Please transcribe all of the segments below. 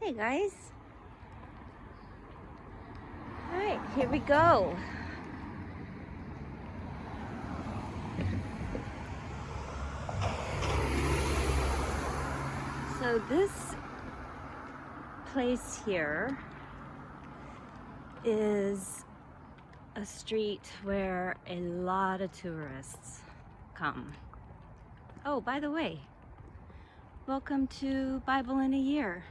Hey guys. All right, here we go. So this place here is a street where a lot of tourists come. Oh, by the way, welcome to Bible in a Year.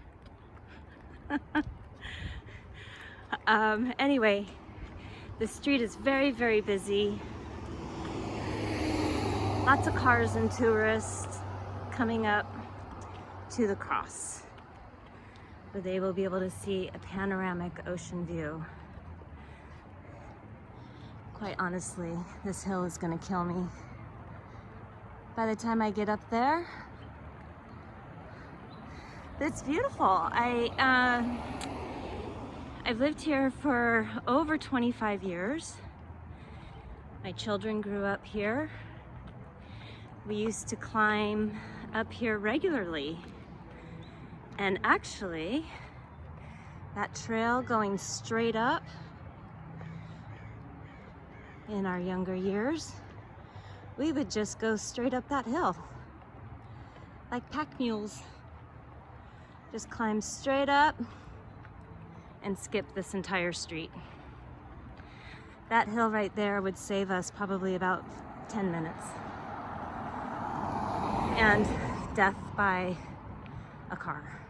Anyway, the street is very, very busy. Lots of cars and tourists coming up to the cross, where they will be able to see a panoramic ocean view. Quite honestly, this hill is gonna kill me. By the time I get up there, it's beautiful. I've lived here for over 25 years. My children grew up here. We used to climb up here regularly. And actually, that trail going straight up in our younger years, we would just go straight up that hill like pack mules. Just climb straight up and skip this entire street. That hill right there would save us probably about 10 minutes. And death by a car.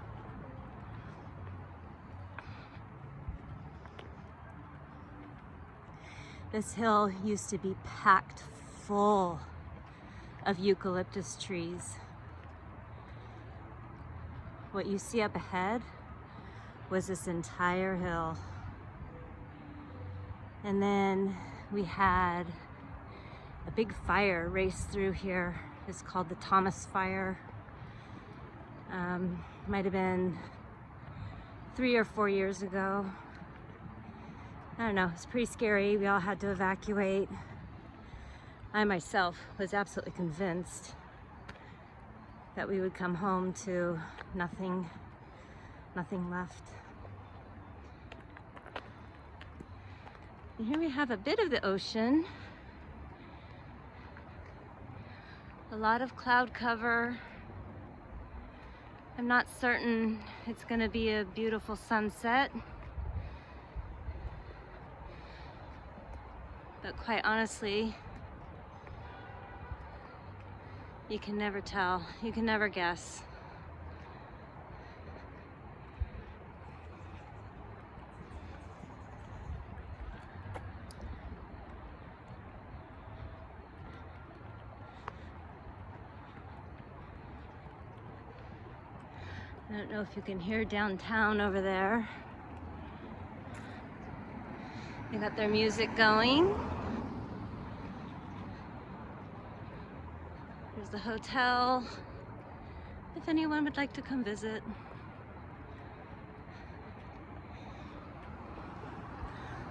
This hill used to be packed full of eucalyptus trees. What you see up ahead was this entire hill. And then we had a big fire race through here. It's called the Thomas Fire. Might have been 3 or 4 years ago. I don't know, it's pretty scary. We all had to evacuate. I myself was absolutely convinced that we would come home to nothing left. And here we have a bit of the ocean. A lot of cloud cover. I'm not certain it's going to be a beautiful sunset. But quite honestly, you can never tell. You can never guess. I don't know if you can hear downtown over there. They got their music going. There's the hotel, if anyone would like to come visit.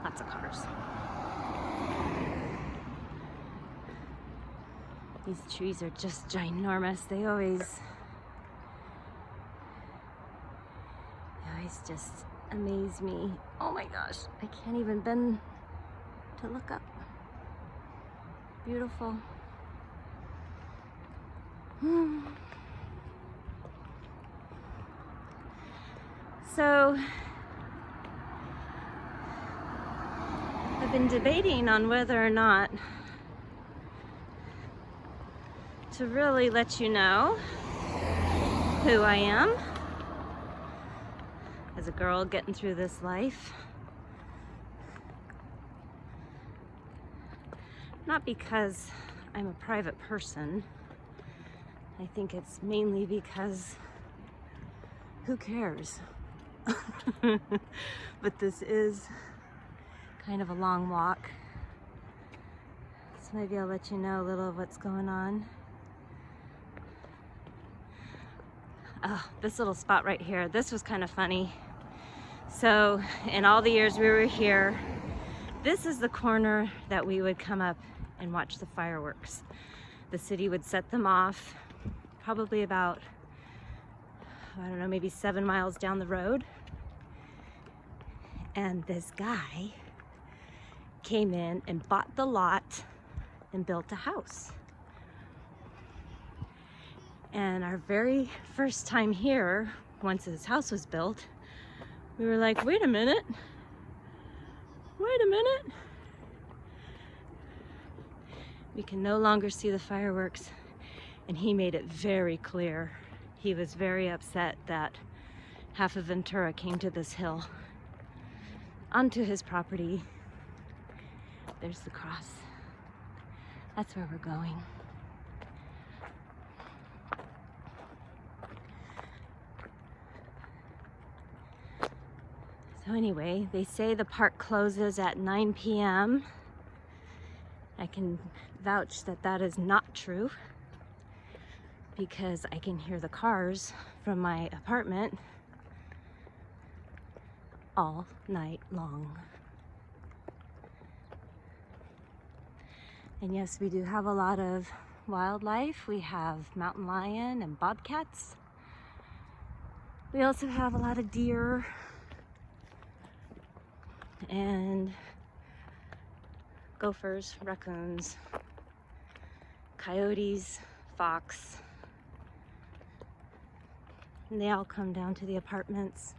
Lots of cars. These trees are just ginormous. They always just amaze me. Oh my gosh, I can't even bend to look up. Beautiful. So I've been debating on whether or not to really let you know who I am as a girl getting through this life. Not because I'm a private person. I think it's mainly because who cares? But this is kind of a long walk. So maybe I'll let you know a little of what's going on. Oh, this little spot right here, this was kind of funny. So in all the years we were here, this is the corner that we would come up and watch the fireworks. The city would set them off probably about I don't know, maybe 7 miles down the road. And this guy came in and bought the lot and built a house. And our very first time here, once his house was built, we were like, wait a minute. We can no longer see the fireworks. And he made it very clear. He was very upset that half of Ventura came to this hill, onto his property. There's the cross. That's where we're going. So anyway, they say the park closes at 9 p.m. I can vouch that that is not true, because I can hear the cars from my apartment all night long. And yes, we do have a lot of wildlife. We have mountain lion and bobcats. We also have a lot of deer and gophers, raccoons, coyotes, fox. And they all come down to the apartments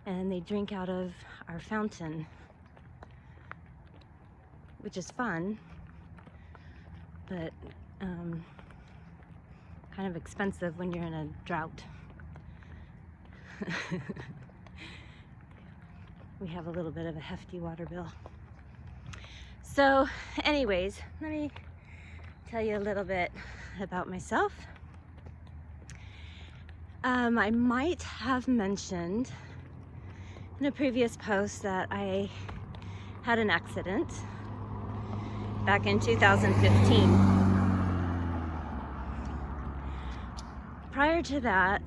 and they drink out of our fountain, which is fun, but kind of expensive when you're in a drought. We have a little bit of a hefty water bill. So anyways, let me tell you a little bit about myself. I might have mentioned in a previous post that I had an accident back in 2015. Prior to that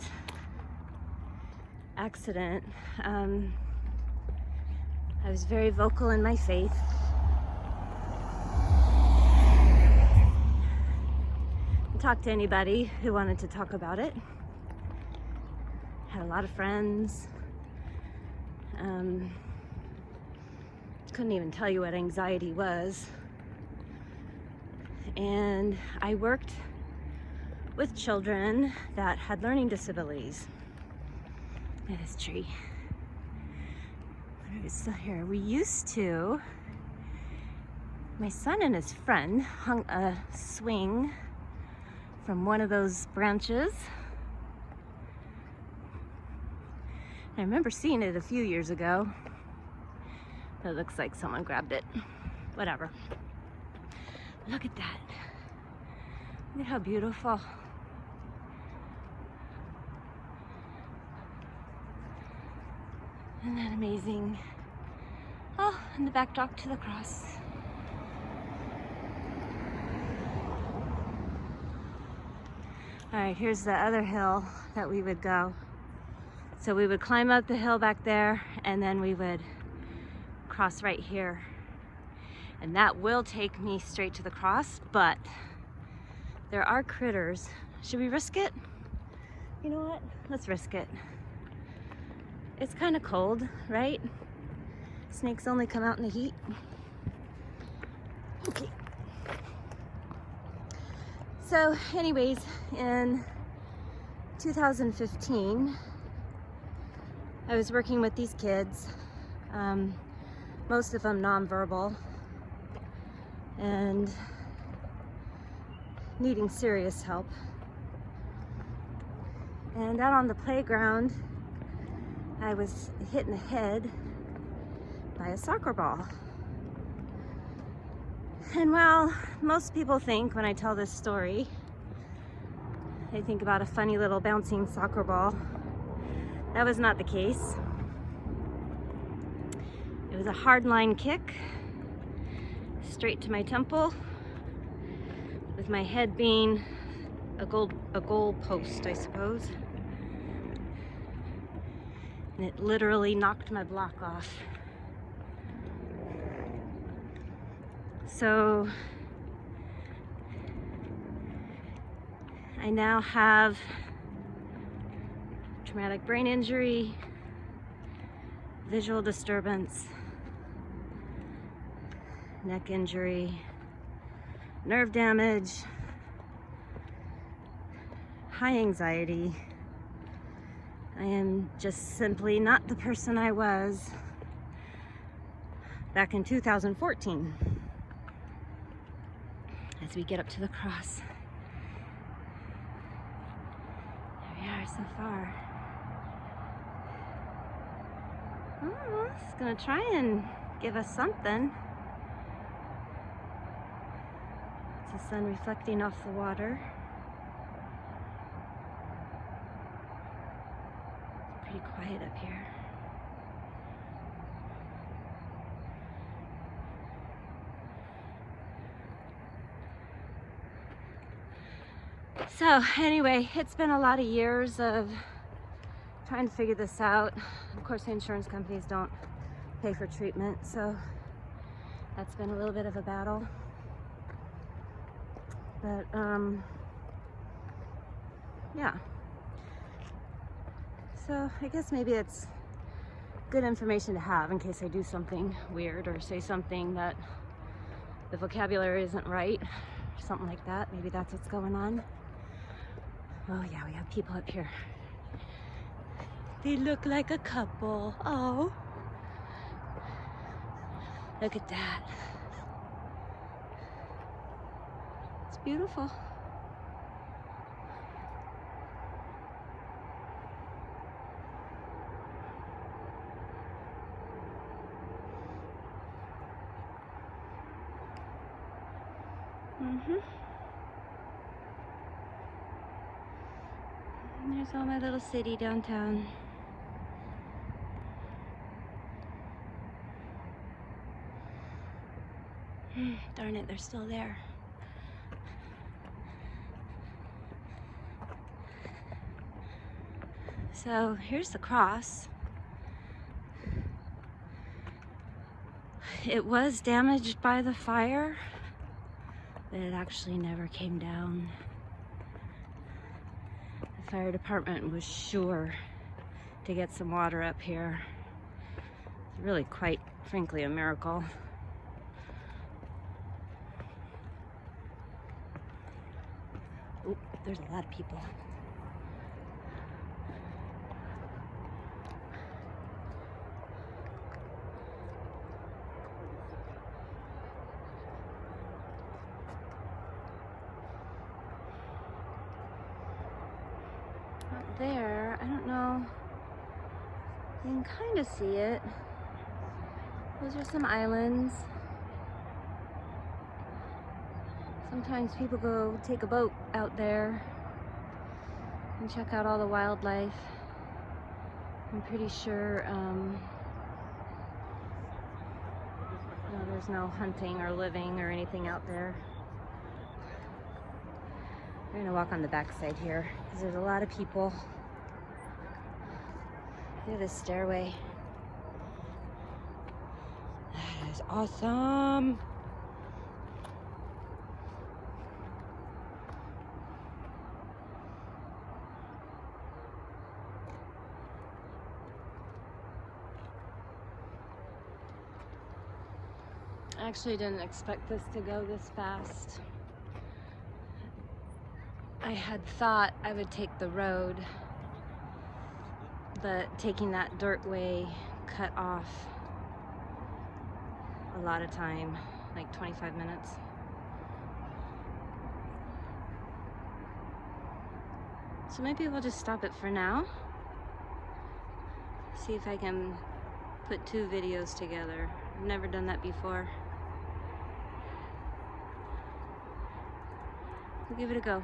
accident, I was very vocal in my faith. I talked to anybody who wanted to talk about it. Had a lot of friends. Couldn't even tell you what anxiety was. And I worked with children that had learning disabilities. Look at this tree. I wonder if it's still here. We used to, my son and his friend hung a swing from one of those branches. I remember seeing it a few years ago. It looks like someone grabbed it. Whatever. Look at that. Look at how beautiful. Isn't that amazing? Oh, and the backdrop to the cross. All right, here's the other hill that we would go. So we would climb up the hill back there, and then we would cross right here. And that will take me straight to the cross, but there are critters. Should we risk it? You know what? Let's risk it. It's kind of cold, right? Snakes only come out in the heat. Okay. So anyways, in 2015, I was working with these kids, most of them nonverbal, and needing serious help. And out on the playground, I was hit in the head by a soccer ball. And well, most people think when I tell this story, they think about a funny little bouncing soccer ball. That was not the case. It was a hard line kick, straight to my temple, with my head being a goal post, I suppose. And it literally knocked my block off. So I now have traumatic brain injury, visual disturbance, neck injury, nerve damage, high anxiety. I am just simply not the person I was back in 2014. As we get up to the cross. There we are so far. Oh, it's gonna try and give us something. It's the sun reflecting off the water. It's pretty quiet up here. So anyway, it's been a lot of years of trying to figure this out. Of course, the insurance companies don't pay for treatment, so that's been a little bit of a battle. But yeah. So I guess maybe it's good information to have in case I do something weird or say something that the vocabulary isn't right, or something like that. Maybe that's what's going on. Oh yeah, we have people up here. They look like a couple. Oh, look at that. It's beautiful. And there's all my little city downtown. Darn it, they're still there. So here's the cross. It was damaged by the fire, but it actually never came down. The fire department was sure to get some water up here. It's really quite frankly a miracle. Oh, there's a lot of people. Up there, I don't know. You can kind of see it. Those are some islands. Sometimes people go take a boat out there and check out all the wildlife. I'm pretty sure there's no hunting or living or anything out there. We're gonna walk on the backside here because there's a lot of people. Look at this stairway. That is awesome. I actually didn't expect this to go this fast. I had thought I would take the road, but taking that dirt way cut off a lot of time, like 25 minutes. So maybe we'll just stop it for now. See if I can put 2 videos together. I've never done that before. We'll give it a go.